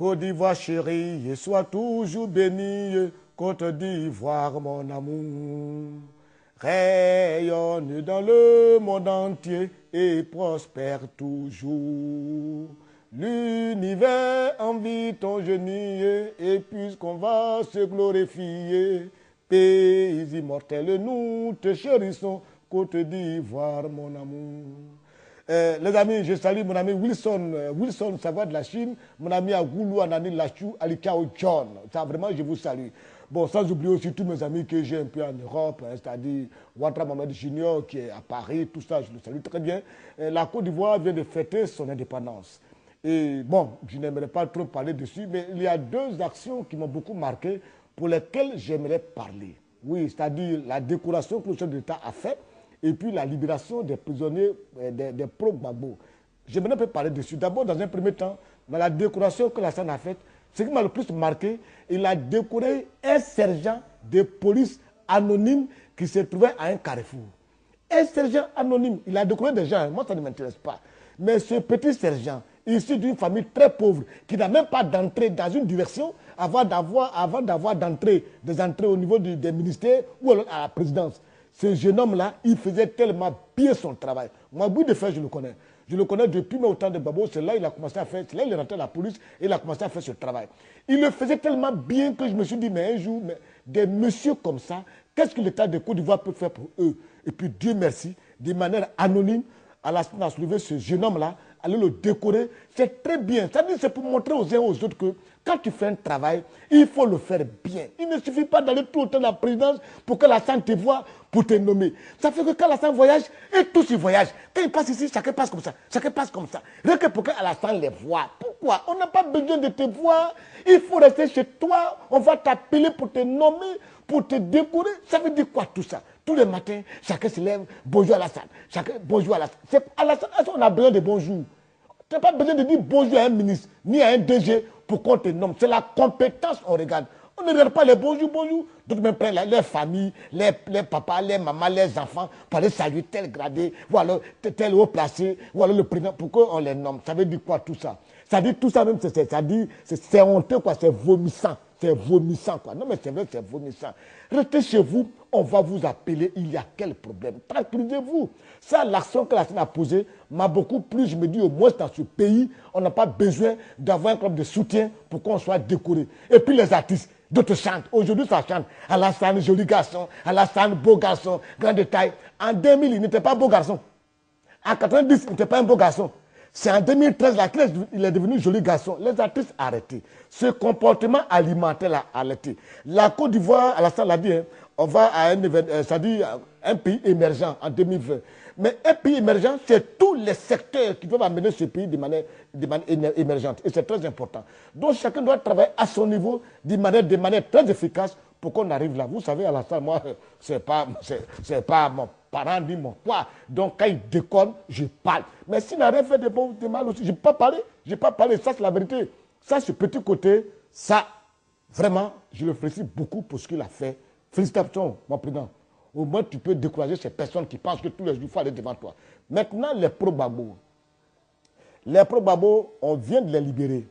Côte d'Ivoire chérie, et sois toujours bénie, Côte d'Ivoire mon amour. Rayonne dans le monde entier et prospère toujours. L'univers envie ton génie et puisqu'on va se glorifier, pays immortel, nous te chérissons, Côte d'Ivoire mon amour. Les amis, je salue mon ami Wilson Savoie de la Chine, mon ami Agoulou Anani Lachou, Alikao John. Ça, vraiment, je vous salue. Bon, sans oublier aussi tous mes amis que j'ai un peu en Europe, hein, c'est-à-dire Ouattara Mohamed Junior qui est à Paris, tout ça, je le salue très bien. La Côte d'Ivoire vient de fêter son indépendance. Et bon, je n'aimerais pas trop parler dessus, mais il y a deux actions qui m'ont beaucoup marqué pour lesquelles j'aimerais parler. Oui, c'est-à-dire la décoration que le chef de l'État a faite, et puis la libération des prisonniers, des pro-Gbagbo. J'aimerais un peu parler dessus. D'abord, dans un premier temps, dans la décoration que la SAN a faite, ce qui m'a le plus marqué, il a décoré un sergent de police anonyme qui se trouvait à un carrefour. Un sergent anonyme, il a décoré des gens, moi ça ne m'intéresse pas. Mais ce petit sergent, issu d'une famille très pauvre, qui n'a même pas d'entrée dans une direction avant d'avoir des entrées au niveau des ministères ou alors à la présidence. Ce jeune homme-là, il faisait tellement bien son travail. Moi, bout de fait, je le connais. Je le connais depuis au temps de Babo. C'est là qu'il a commencé à faire, c'est là qu'il est rentré à la police et il a commencé à faire ce travail. Il le faisait tellement bien que je me suis dit, mais un jour, des messieurs comme ça, qu'est-ce que l'État de Côte d'Ivoire peut faire pour eux? Et puis, Dieu merci, de manière anonyme, à la soulevé ce jeune homme-là, aller le décorer. C'est très bien. C'est-à-dire, c'est pour montrer aux uns et aux autres que quand tu fais un travail, il faut le faire bien. Il ne suffit pas d'aller tout le temps à la présidence pour que la SAN te voie, pour te nommer. Ça fait que quand la SAN voyage, et tous ils voyagent. Quand ils passent ici, chacun passe comme ça. Chacun passe comme ça. Rien que pour que la SAN les voie. Pourquoi? On n'a pas besoin de te voir. Il faut rester chez toi. On va t'appeler pour te nommer, pour te décorer. Ça veut dire quoi tout ça? Tous les matins, chacun se lève, bonjour à la SAN. Chacun, bonjour à la SAN. À la SAN, on a besoin de bonjour. Tu n'as pas besoin de dire bonjour à un ministre, ni à un DG pour qu'on te nomme. C'est la compétence qu'on regarde. On ne regarde pas les bonjours, bonjour. D'autres même prennent les familles, les papas, les mamans, les enfants, pour aller saluer tel gradé, ou alors tel haut placé, ou alors le président, pourquoi on les nomme? Ça veut dire quoi tout ça? Ça dit tout ça même, c'est honteux, quoi, c'est vomissant. C'est vomissant, quoi. Non, mais c'est vrai, c'est vomissant. Restez chez vous, on va vous appeler, il y a quel problème? Tranquillisez-vous. Ça, l'action que la SAN a posée m'a beaucoup plu. Je me dis, au moins dans ce pays, on n'a pas besoin d'avoir un club de soutien pour qu'on soit décoré. Et puis les artistes, d'autres chantent. Aujourd'hui, ça chante. Alassane, joli garçon. Alassane, beau garçon. Grande taille. En 2000, il n'était pas beau garçon. En 90, il n'était pas un beau garçon. C'est en 2013 là qu'il est devenu joli garçon. Les artistes arrêtés. Ce comportement alimentaire là arrêté. La Côte d'Ivoire, Alassane l'a dit, hein, on va à un pays émergent en 2020. Mais un pays émergent, c'est tous les secteurs qui peuvent amener ce pays de manière émergente. Et c'est très important. Donc chacun doit travailler à son niveau de manière très efficace pour qu'on arrive là. Vous savez, Alassane, moi, c'est pas mon parent ni mon quoi. Donc quand il déconne, je parle. Mais s'il n'a rien fait de bon ou de mal aussi, je n'ai pas parlé. Ça, c'est la vérité. Ça, ce petit côté, ça, vraiment, je le félicite beaucoup pour ce qu'il a fait. Félicitations, mon président. Au moins, tu peux décourager ces personnes qui pensent que tous les jours, il faut aller devant toi. Maintenant, les pro-Gbagbo. Les pro-Gbagbo, on vient de les libérer.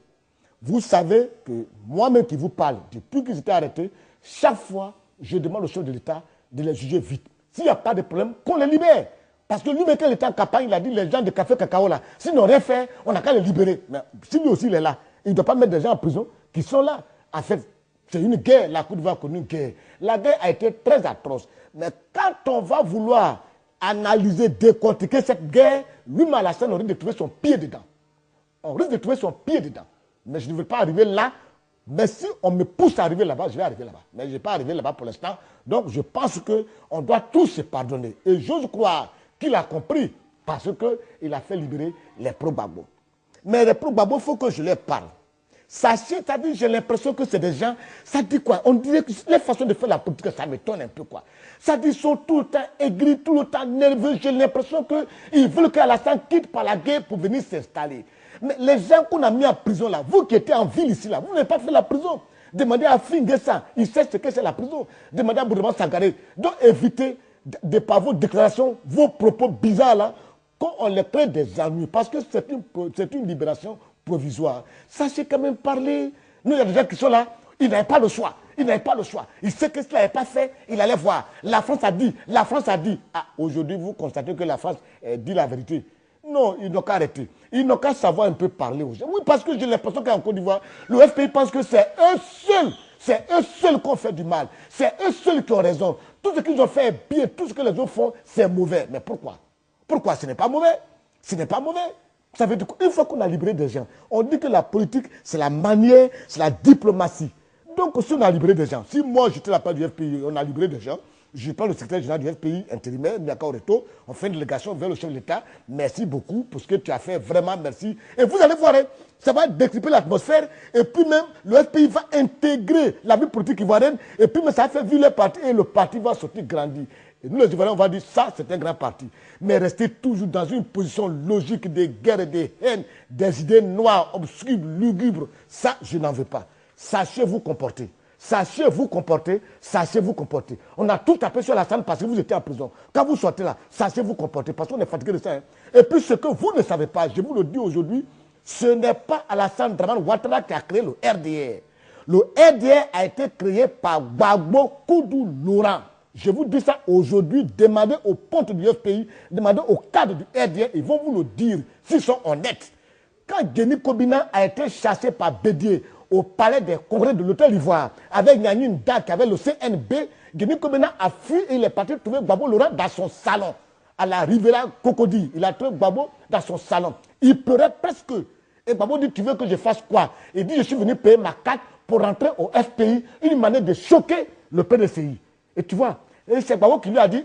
Vous savez que moi-même qui vous parle, depuis qu'ils étaient arrêtés, chaque fois, je demande au chef de l'État de les juger vite. S'il n'y a pas de problème, qu'on les libère. Parce que lui-même, quand il était en campagne, il a dit les gens de Café Cacao là, s'ils n'ont rien fait, on n'a qu'à les libérer. Mais si lui aussi il est là, il ne doit pas mettre des gens en prison qui sont là. En fait, c'est une guerre. La Côte d'Ivoire a connu une guerre. La guerre a été très atroce. Mais quand on va vouloir analyser, décortiquer cette guerre, lui, Alassane, on risque de trouver son pied dedans. On risque de trouver son pied dedans. Mais je ne veux pas arriver là. Mais si on me pousse à arriver là-bas, je vais arriver là-bas. Mais je ne vais pas arriver là-bas pour l'instant. Donc, je pense qu'on doit tous se pardonner. Et j'ose croire qu'il a compris parce qu'il a fait libérer les pro-Gbagbo. Mais les pro-Gbagbo, il faut que je leur parle. Sachez, c'est-à-dire, j'ai l'impression que c'est des gens, ça dit quoi? On dirait que les façons de faire la politique, ça m'étonne un peu quoi. Ça dit, ils sont tout le temps aigris, tout le temps nerveux. J'ai l'impression qu'ils veulent qu'Alassane quitte par la guerre pour venir s'installer. Mais les gens qu'on a mis en prison là, vous qui étiez en ville ici là, vous n'avez pas fait la prison. Demandez à Finguessa, il sait ce que c'est la prison. Demandez à Bourama Sangaré. Donc évitez par vos déclarations, vos propos bizarres là, qu'on les crée des ennuis. Parce que c'est une libération provisoire. Sachez quand même parler. Nous, il y a des gens qui sont là, ils n'avaient pas le choix. Ils n'avaient pas le choix. Ils savent que cela n'est pas fait, il allait voir. La France a dit, la France a dit. Ah, aujourd'hui, vous constatez que la France dit la vérité. Non, ils n'ont qu'à arrêter. Ils n'ont qu'à savoir un peu parler aux gens. Oui, parce que j'ai l'impression qu'en Côte d'Ivoire, le FPI pense que c'est eux seuls. C'est eux seuls qui ont fait du mal. C'est eux seuls qui ont raison. Tout ce qu'ils ont fait est bien. Tout ce que les autres font, c'est mauvais. Mais pourquoi? Pourquoi? Ce n'est pas mauvais. Ce n'est pas mauvais. Ça veut dire qu'une fois qu'on a libéré des gens, on dit que la politique, c'est la manière, c'est la diplomatie. Donc, si on a libéré des gens, si moi j'étais la part du FPI, on a libéré des gens, je prends le secrétaire général du FPI intérimaire, Miaka Oreto, on fait une délégation vers le chef de l'État. Merci beaucoup pour ce que tu as fait, vraiment merci. Et vous allez voir, hein, ça va décrypter l'atmosphère, et puis même le FPI va intégrer la vie politique ivoirienne, et puis même ça va faire vivre les partis, et le parti va sortir grandi. Et nous, les Ivoiriens, on va dire ça, c'est un grand parti. Mais rester toujours dans une position logique de guerre et de haine, des idées noires, obscures, lugubres, ça, je n'en veux pas. Sachez vous comporter. Sachez vous comporter, sachez vous comporter. On a tout tapé sur la scène parce que vous étiez en prison. Quand vous sortez là, sachez vous comporter parce qu'on est fatigué de ça. Hein. Et puis ce que vous ne savez pas, je vous le dis aujourd'hui, ce n'est pas Alassane Dramane Ouattara qui a créé le RDR. Le RDR a été créé par Gbagbo Koudou Laurent. Je vous dis ça aujourd'hui, demandez aux pontes du FPI, demandez aux cadres du RDR, ils vont vous le dire s'ils sont honnêtes. Quand Guéni Kobina a été chassé par Bédier au palais des congrès de l'Hôtel Ivoire, avec Nyani Nda qui avait le CNB, Guéni Kobina a fui et il est parti trouver Gbagbo Laurent dans son salon, à la Rivera Cocody. Il a trouvé Gbagbo dans son salon. Il pleurait presque. Et Gbagbo dit, tu veux que je fasse quoi? Il dit, je suis venu payer ma carte pour rentrer au FPI, une manière de choquer le PDCI. Et tu vois, c'est Gbagbo qui lui a dit,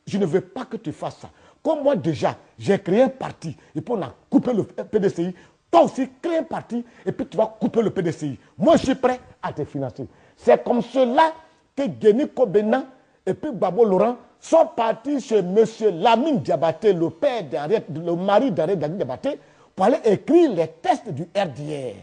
je ne veux pas que tu fasses ça. Comme moi déjà, j'ai créé un parti, et puis on a coupé le PDCI, toi aussi, crée un parti, et puis tu vas couper le PDCI. Moi, je suis prêt à te financer. C'est comme cela que Guéni Kobina et puis Gbagbo Laurent sont partis chez M. Lamine Diabaté, le mari d'Henri Diabaté, pour aller écrire les tests du RDR.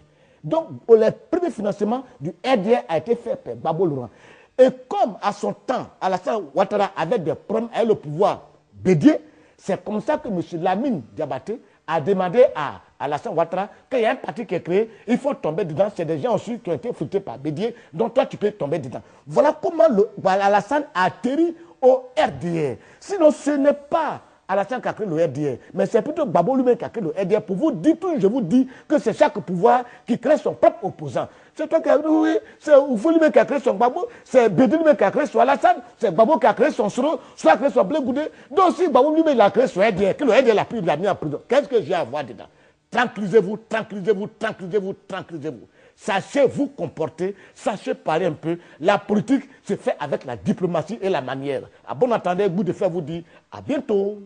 Donc, le premier financement du RDR a été fait par Gbagbo Laurent. Et comme à son temps, Alassane Ouattara avait des problèmes avec le pouvoir Bédier, c'est comme ça que M. Lamine Diabaté a demandé à Alassane Ouattara qu'il y a un parti qui est créé, il faut tomber dedans. C'est des gens aussi qui ont été foutus par Bédier, donc toi tu peux tomber dedans. Voilà comment Alassane a atterri au RDR. Sinon, ce n'est pas Alassane qui a créé le RDR, mais c'est plutôt Gbagbo lui-même qui a créé le RDR. Pour vous dire, je vous dis que c'est chaque pouvoir qui crée son propre opposant. C'est toi qui as dit, oui, c'est vous lui-même qui a créé son Gbagbo, c'est Bédier lui-même qui a créé son Alassane, c'est Gbagbo qui a créé son Soro, soit créé son Blé Goudé. Donc si Gbagbo lui-même il a créé son RDR, que le RDR l'a pris, il l'a mis en prison, qu'est-ce que j'ai à voir dedans? Tranquillisez-vous, tranquillisez-vous, tranquillisez-vous, tranquillisez-vous. Sachez vous comporter, sachez parler un peu. La politique se fait avec la diplomatie et la manière. À bon entendeur, goût de faire vous dire à bientôt.